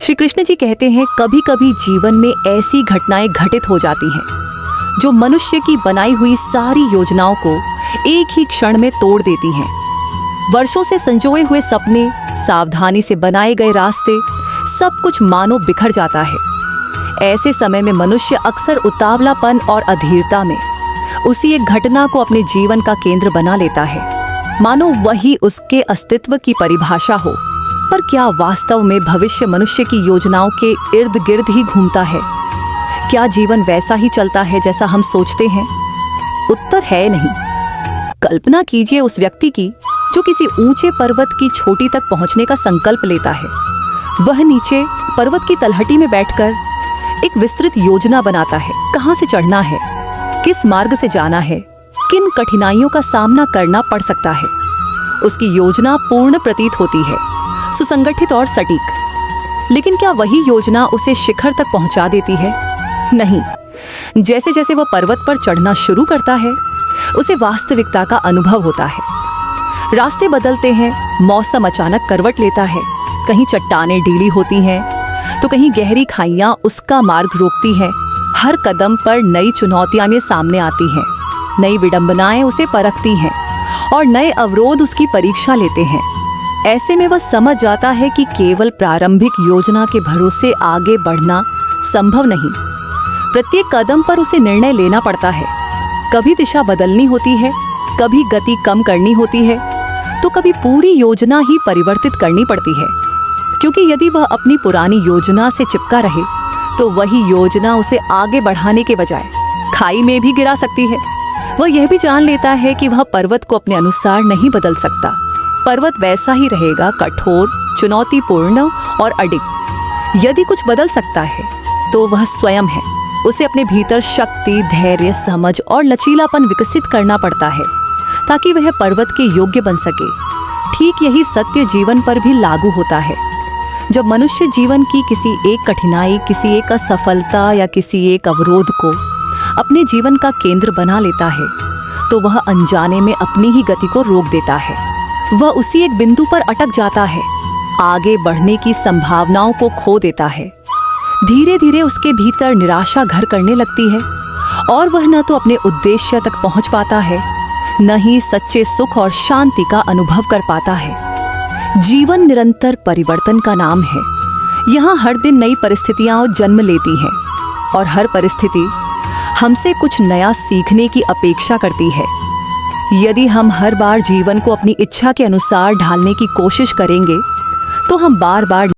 श्री कृष्ण जी कहते हैं, कभी कभी जीवन में ऐसी घटनाएं घटित हो जाती हैं जो मनुष्य की बनाई हुई सारी योजनाओं को एक ही क्षण में तोड़ देती हैं। वर्षों से संजोए हुए सपने, सावधानी से बनाए गए रास्ते, सब कुछ मानो बिखर जाता है। ऐसे समय में मनुष्य अक्सर उतावलापन और अधीरता में उसी एक घटना को अपने जीवन का केंद्र बना लेता है, मानो वही उसके अस्तित्व की परिभाषा हो। पर क्या वास्तव में भविष्य मनुष्य की योजनाओं के इर्द गिर्द ही घूमता है? क्या जीवन वैसा ही चलता है जैसा हम सोचते हैं? उत्तर है नहीं। कल्पना कीजिए उस व्यक्ति की जो किसी ऊंचे पर्वत की चोटी तक पहुंचने का संकल्प लेता है। वह नीचे पर्वत की तलहटी में बैठकर एक विस्तृत योजना बनाता है। कहां से चढ़ना है, किस मार्ग से जाना है, किन कठिनाइयों का सामना करना पड़ सकता है। उसकी योजना पूर्ण प्रतीत होती है, सुसंगठित और सटीक। लेकिन क्या वही योजना उसे शिखर तक पहुंचा देती है? नहीं। जैसे जैसे वह पर्वत पर चढ़ना शुरू करता है, उसे वास्तविकता का अनुभव होता है। रास्ते बदलते हैं, मौसम अचानक करवट लेता है। कहीं चट्टानें ढीली होती हैं, तो कहीं गहरी खाइयां उसका मार्ग रोकती हैं। हर कदम पर नई चुनौतियां में सामने आती हैं, नई विडंबनाएं उसे परखती हैं और नए अवरोध उसकी परीक्षा लेते हैं। ऐसे में वह समझ जाता है कि केवल प्रारंभिक योजना के भरोसे आगे बढ़ना संभव नहीं। प्रत्येक कदम पर उसे निर्णय लेना पड़ता है। कभी दिशा बदलनी होती है, कभी गति कम करनी होती है, तो कभी पूरी योजना ही परिवर्तित करनी पड़ती है। क्योंकि यदि वह अपनी पुरानी योजना से चिपका रहे तो वही योजना उसे आगे बढ़ाने के बजाय खाई में भी गिरा सकती है। वह यह भी जान लेता है कि वह पर्वत को अपने अनुसार नहीं बदल सकता। पर्वत वैसा ही रहेगा, कठोर, चुनौतीपूर्ण और अडिग। यदि कुछ बदल सकता है तो वह स्वयं है। उसे अपने भीतर शक्ति, धैर्य, समझ और लचीलापन विकसित करना पड़ता है ताकि वह पर्वत के योग्य बन सके। ठीक यही सत्य जीवन पर भी लागू होता है। जब मनुष्य जीवन की किसी एक कठिनाई, किसी एक असफलता या किसी एक अवरोध को अपने जीवन का केंद्र बना लेता है, तो वह अनजाने में अपनी ही गति को रोक देता है। वह उसी एक बिंदु पर अटक जाता है, आगे बढ़ने की संभावनाओं को खो देता है। धीरे धीरे उसके भीतर निराशा घर करने लगती है और वह न तो अपने उद्देश्य तक पहुंच पाता है, न ही सच्चे सुख और शांति का अनुभव कर पाता है। जीवन निरंतर परिवर्तन का नाम है। यहाँ हर दिन नई परिस्थितियां जन्म लेती हैं और हर परिस्थिति हमसे कुछ नया सीखने की अपेक्षा करती है। यदि हम हर बार जीवन को अपनी इच्छा के अनुसार ढालने की कोशिश करेंगे तो हम बार बार